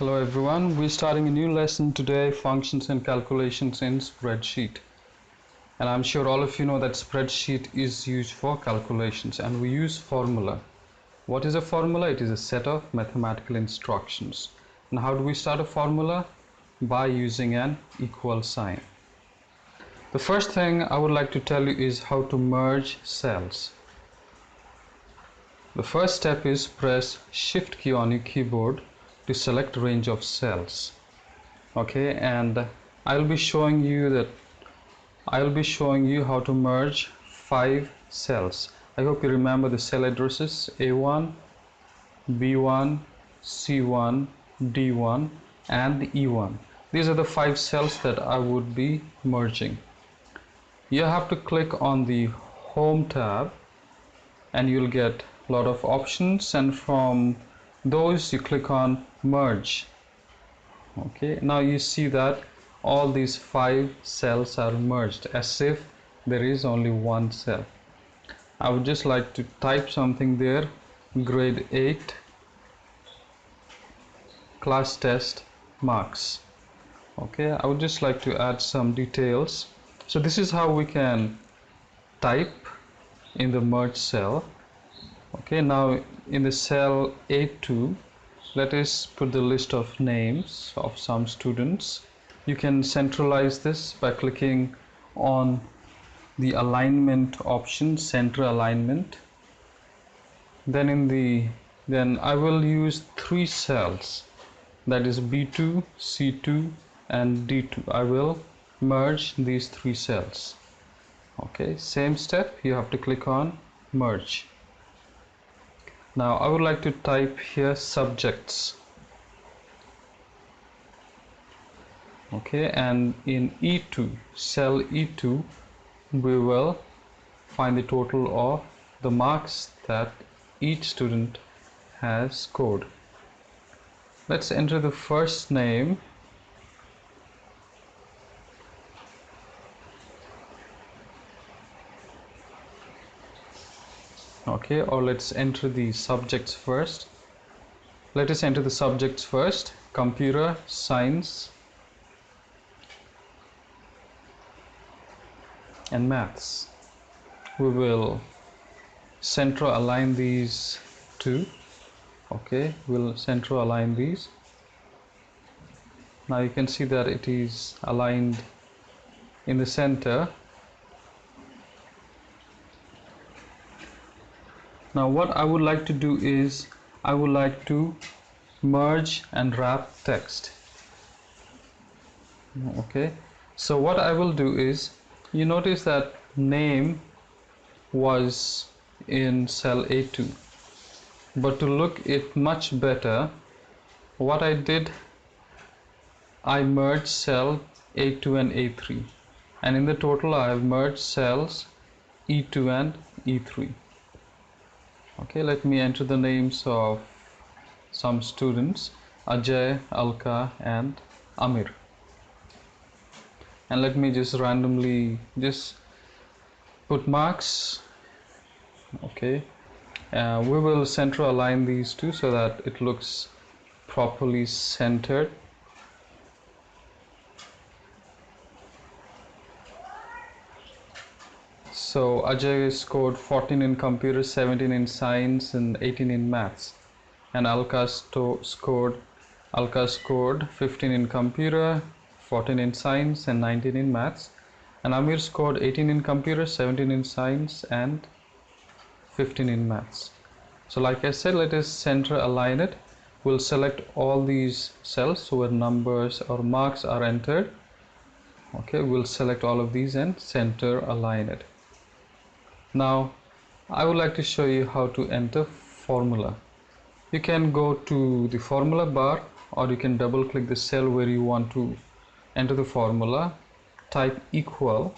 Hello everyone, we're starting a new lesson today, functions and calculations in Spreadsheet. And I'm sure all of you know that Spreadsheet is used for calculations and we use formula. What is a formula? It is a set of mathematical instructions. And how do we start a formula? By using an equal sign. The first thing I would like to tell you is how to merge cells. The first step is press Shift key on your keyboard to select range of cells. Okay, and I'll be showing you how to merge 5 cells. I hope you remember the cell addresses A1, B1, C1, D1 and E1. These are the 5 cells that I would be merging. You have to click on the Home tab and you'll get a lot of options, and from those you click on Merge. Okay, now you see that all these 5 cells are merged as if there is only one cell. I would just like to type something there, grade 8 class test marks. Okay, I would just like to add some details. So this is how we can type in the merge cell. Okay, now in the cell A2, let us put the list of names of some students. You can centralize this by clicking on the alignment option, center alignment. Then I will use 3 cells, that is B2, C2 and D2. I will merge these 3 cells. Okay, same step, you have to click on merge. Now I would like to type here subjects. Okay, and in E2, cell E2, we will find the total of the marks that each student has scored. Let's enter the first name. Okay, or let's enter the subjects first. Let us enter the subjects first. Computer science and maths. We will center align these two. Okay, we'll center align these. Now you can see that it is aligned in the center. Now what I would like to do is I would like to merge and wrap text. Okay, so what I will do is, you notice that name was in cell A2, but to look it much better, what I did, I merged cell A2 and A3, and in the total I have merged cells E2 and E3. Okay, let me enter the names of some students, Ajay, Alka and Amir, and let me just randomly just put marks. Okay, we will center align these two so that it looks properly centered. So Ajay scored 14 in computer, 17 in science and 18 in maths, and Alka scored 15 in computer, 14 in science and 19 in maths, and Amir scored 18 in computer, 17 in science and 15 in maths. So like I said, let us center align it. We'll select all these cells where numbers or marks are entered. Okay, we'll select all of these and center align it. Now I would like to show you how to enter formula. You can go to the formula bar, or you can double click the cell where you want to enter the formula, type equal,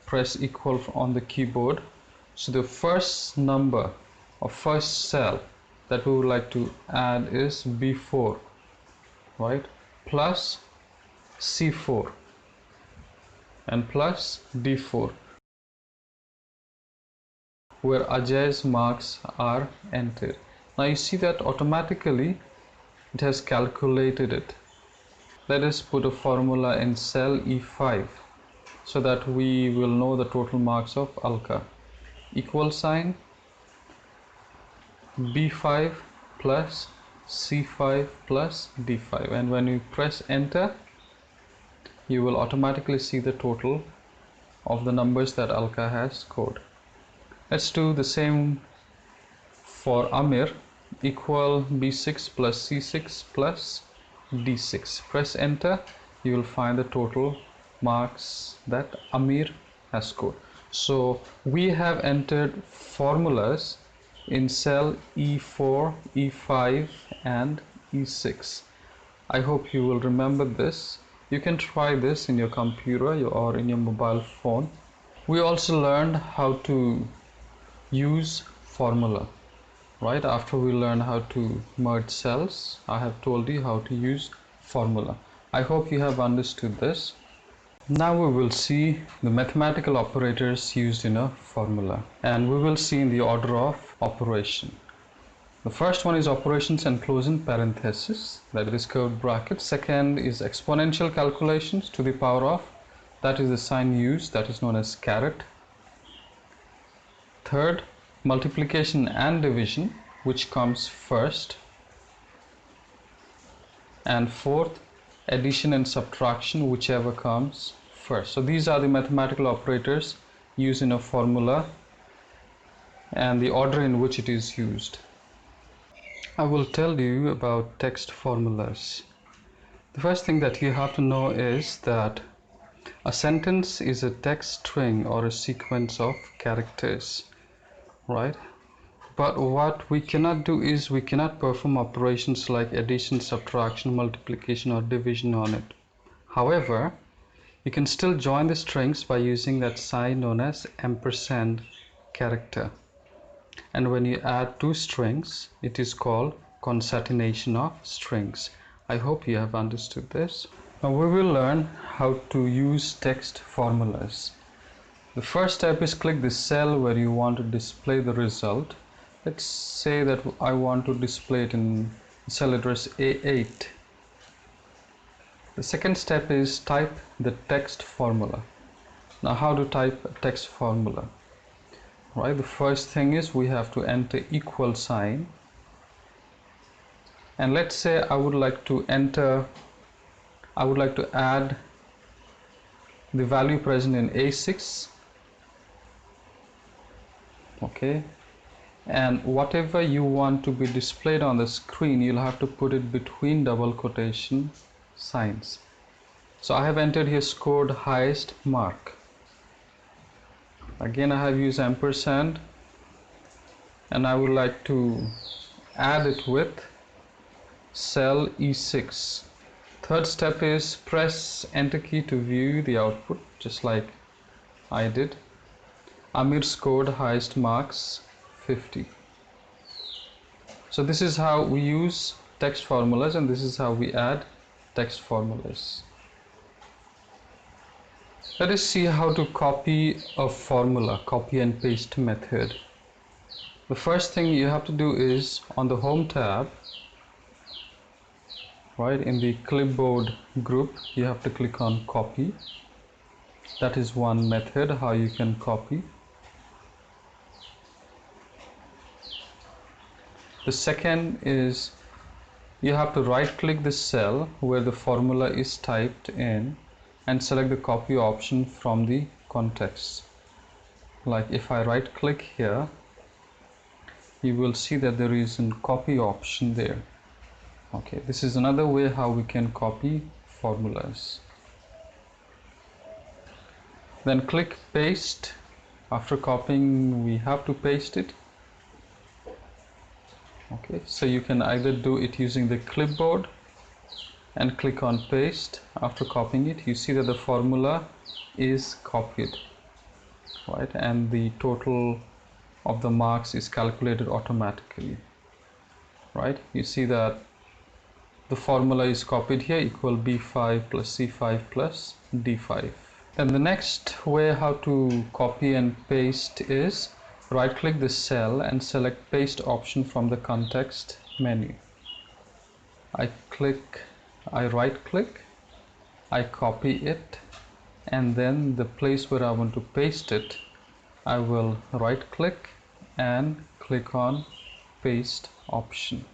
press equal on the keyboard. So the first number or first cell that we would like to add is B4, right, plus C4 and plus D4, where Ajay's marks are entered. Now you see that automatically it has calculated it. Let us put a formula in cell E5 so that we will know the total marks of Alka. Equal sign B5 plus C5 plus D5, and when you press enter you will automatically see the total of the numbers that Alka has scored. Let's do the same for Amir. Equal B6 plus C6 plus D6. Press enter, you will find the total marks that Amir has scored. So we have entered formulas in cell E4, E5 and E6. I hope you will remember this. You can try this in your computer or in your mobile phone. We also learned how to use formula. Right after we learn how to merge cells, I have told you how to use formula. I hope you have understood this. Now we will see the mathematical operators used in a formula, and we will see in the order of operation. The first one is operations enclosed in parentheses, that is curved brackets. Second is exponential calculations to the power of, that is the sign used, that is known as caret. Third, multiplication and division, which comes first. And fourth, addition and subtraction, whichever comes first. So these are the mathematical operators used in a formula and the order in which it is used. I will tell you about text formulas. The first thing that you have to know is that a sentence is a text string or a sequence of characters, right? But what we cannot do is we cannot perform operations like addition, subtraction, multiplication or division on it. However, you can still join the strings by using that sign known as ampersand character. And when you add two strings, it is called concatenation of strings. I hope you have understood this. Now we will learn how to use text formulas. The first step is click the cell where you want to display the result. Let's say that I want to display it in cell address A8. The second step is type the text formula. Now how to type a text formula? Right, the first thing is we have to enter equal sign. And let's say I would like to add the value present in A6. Okay, and whatever you want to be displayed on the screen, you'll have to put it between double quotation signs. So I have entered here scored highest mark. Again I have used ampersand, and I would like to add it with cell E6. Third step is press enter key to view the output, just like I did. Amir scored highest marks 50. So this is how we use text formulas, and this is how we add text formulas. Let us see how to copy a formula, copy and paste method. The first thing you have to do is on the home tab, right, in the clipboard group, you have to click on copy. That is one method how you can copy. The second is you have to right click the cell where the formula is typed in and select the copy option from the context. Like if I right click here, you will see that there is a copy option there. Okay, this is another way how we can copy formulas. Then click paste. After copying, we have to paste it. Okay, so you can either do it using the clipboard and click on paste. After copying it, you see that the formula is copied, right, and the total of the marks is calculated automatically, right? You see that the formula is copied here, equal B5 plus C5 plus D5. And the next way how to copy and paste is right click the cell and select paste option from the context menu. I right click, I copy it, and then the place where I want to paste it, I will right click and click on paste option.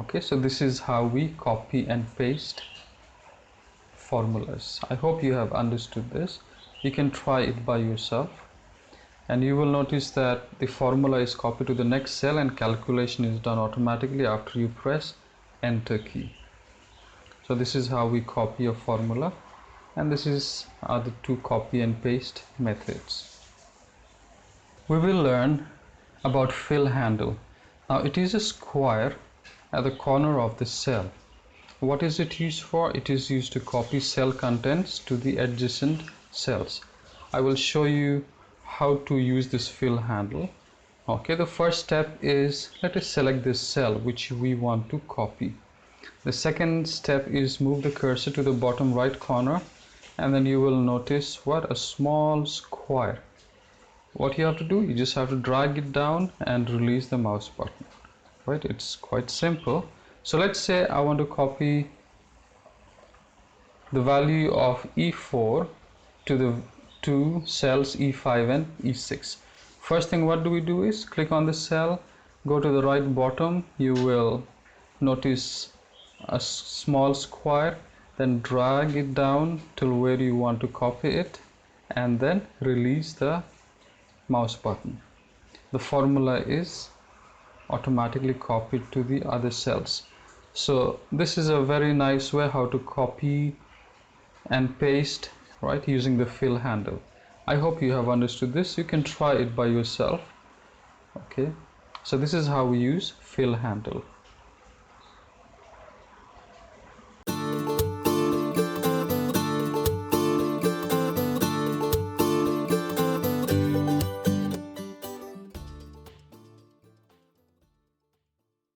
Okay, so this is how we copy and paste formulas. I hope you have understood this. You can try it by yourself, and you will notice that the formula is copied to the next cell and calculation is done automatically after you press enter key. So this is how we copy a formula, and this is the two copy and paste methods. We will learn about fill handle. Now it is a square at the corner of the cell. What is it used for? It is used to copy cell contents to the adjacent cells. I will show you how to use this fill handle. Okay, the first step is, let us select this cell which we want to copy. The second step is move the cursor to the bottom right corner, and then you will notice what a small square. What you have to do, you just have to drag it down and release the mouse button. Right, it's quite simple. So let's say I want to copy the value of E4 to the two cells E5 and E6. First thing what do we do is click on the cell, go to the right bottom, you will notice a small square, then drag it down till where you want to copy it, and then release the mouse button. The formula is automatically copied to the other cells. So this is a very nice way how to copy and paste, right, using the fill handle. I hope you have understood this. You can try it by yourself. Okay, so this is how we use fill handle.